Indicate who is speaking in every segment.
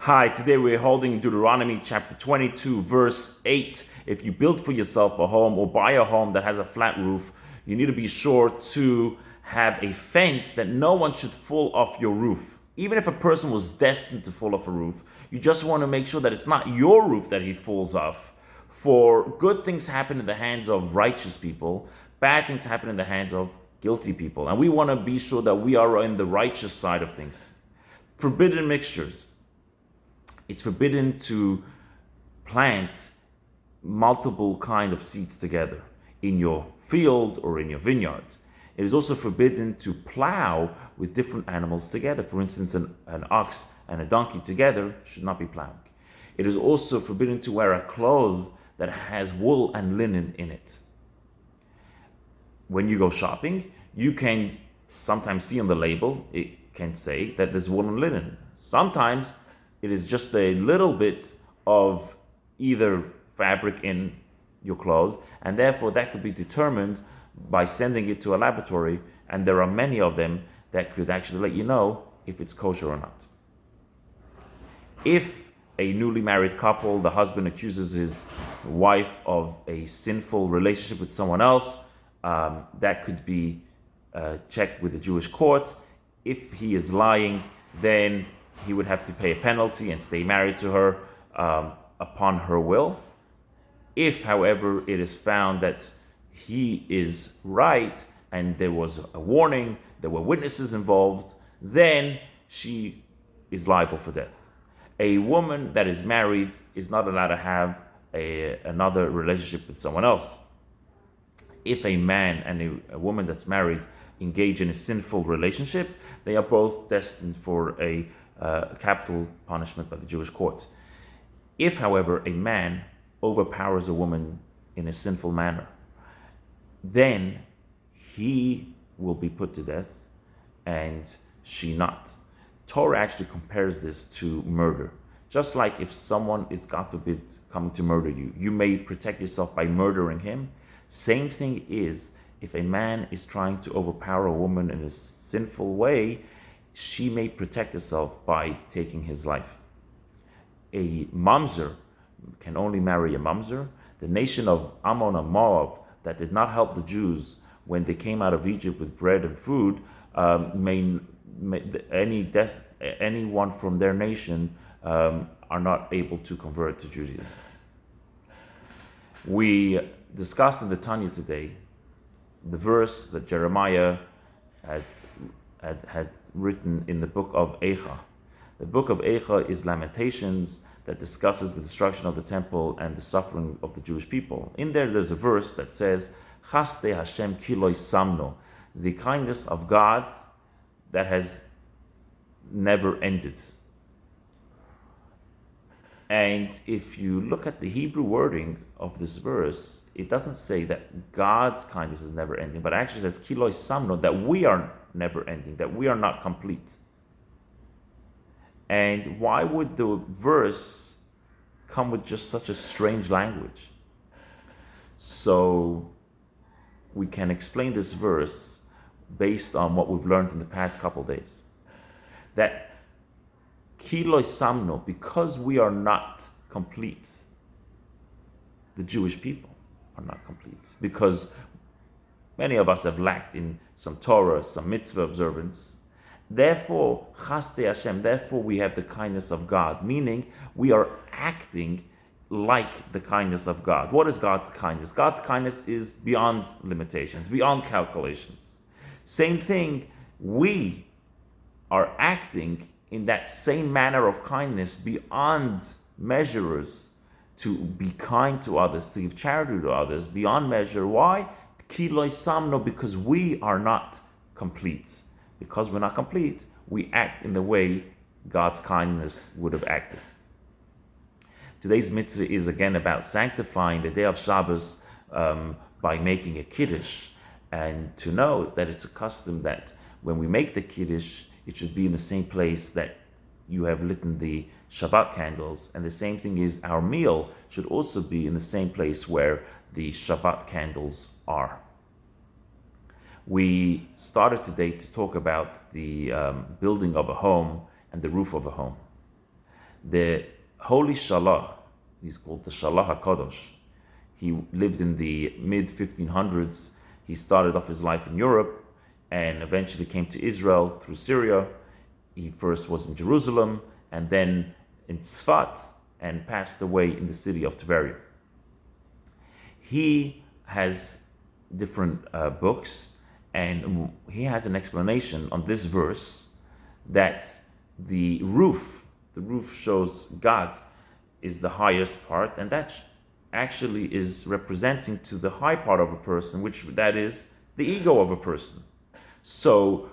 Speaker 1: Hi, today we're holding Deuteronomy chapter 22, verse 8. If you build for yourself a home or buy a home that has a flat roof, you need to be sure to have a fence that no one should fall off your roof. Even if a person was destined to fall off a roof, you just want to make sure that it's not your roof that he falls off. For good things happen in the hands of righteous people, bad things happen in the hands of guilty people. And we want to be sure that we are on the righteous side of things. Forbidden mixtures. It's forbidden to plant multiple kind of seeds together in your field or in your vineyard. It is also forbidden to plow with different animals together. For instance, an ox and a donkey together should not be plowing. It is also forbidden to wear a cloth that has wool and linen in it. When you go shopping, you can sometimes see on the label, it can say that there's wool and linen. Sometimes it is just a little bit of either fabric in your clothes, and therefore that could be determined by sending it to a laboratory, and there are many of them that could actually let you know if it's kosher or not. If a newly married couple, the husband accuses his wife of a sinful relationship with someone else, that could be checked with the Jewish court. If he is lying, then he would have to pay a penalty and stay married to her upon her will. If, however, it is found that he is right and there was a warning, there were witnesses involved, then she is liable for death. A woman that is married is not allowed to have another relationship with someone else. If a man and a woman that's married engage in a sinful relationship, they are both destined for a capital punishment by the Jewish court. If, however, a man overpowers a woman in a sinful manner, then he will be put to death and she not. Torah actually compares this to murder. Just like if someone is, God forbid, coming to murder you, you may protect yourself by murdering him. Same thing is, if a man is trying to overpower a woman in a sinful way, she may protect herself by taking his life. A mamzer can only marry a mamzer. The nation of Ammon and Moab that did not help the Jews when they came out of Egypt with bread and food, anyone from their nation are not able to convert to Judaism. We discussed in the Tanya today the verse that Jeremiah had written in the book of Eicha. The book of Eicha is Lamentations that discusses the destruction of the temple and the suffering of the Jewish people. In there's a verse that says, Chaste Hashem kiloi samno, the kindness of God that has never ended. And if you look at the Hebrew wording of this verse, it doesn't say that God's kindness is never ending, but actually says kiloi samno, that we are never ending, that we are not complete. And why would the verse come with just such a strange language? So we can explain this verse based on what we've learned in the past couple days. That kiloi samno, because we are not complete, the Jewish people are not complete, because many of us have lacked in some Torah, some mitzvah observance. Therefore, chaste Hashem, therefore we have the kindness of God, meaning we are acting like the kindness of God. What is God's kindness? God's kindness is beyond limitations, beyond calculations. Same thing, we are acting in that same manner of kindness beyond measures, to be kind to others, to give charity to others beyond measure. Why? Kiloi samno, because we are not complete. Because we're not complete, we act in the way God's kindness would have acted. Today's mitzvah is again about sanctifying the day of Shabbos by making a kiddush, and to know that it's a custom that when we make the kiddush, it should be in the same place that you have lit the Shabbat candles, and the same thing is our meal should also be in the same place where the Shabbat candles are. We started today to talk about the building of a home and the roof of a home. The Holy Shalah, he's called the Shalah HaKadosh. He lived in the mid-1500s. He started off his life in Europe and eventually came to Israel through Syria. He first was in Jerusalem and then in Tzfat and passed away in the city of Tveria. He has different books, and he has an explanation on this verse that the roof shows Gag is the highest part, and that actually is representing to the high part of a person, which that is the ego of a person. So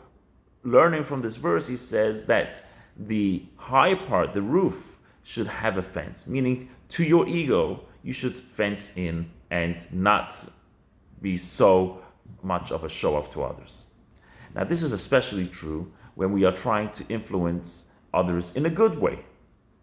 Speaker 1: learning from this verse, he says that the high part, the roof, should have a fence, meaning to your ego, you should fence in and not be so much of a show-off to others. Now, this is especially true when we are trying to influence others in a good way.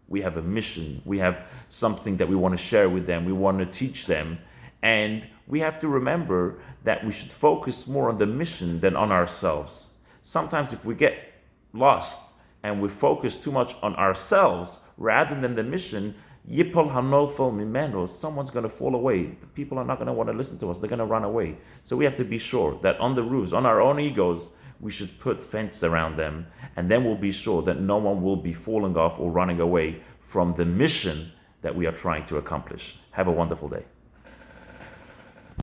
Speaker 1: We have a mission, we have something that we want to share with them, we want to teach them, and we have to remember that we should focus more on the mission than on ourselves. Sometimes if we get lost and we focus too much on ourselves rather than the mission, Yipol hanolfol mimeno, someone's going to fall away. The people are not going to want to listen to us. They're going to run away. So we have to be sure that on the roofs, on our own egos, we should put fence around them. And then we'll be sure that no one will be falling off or running away from the mission that we are trying to accomplish. Have a wonderful day.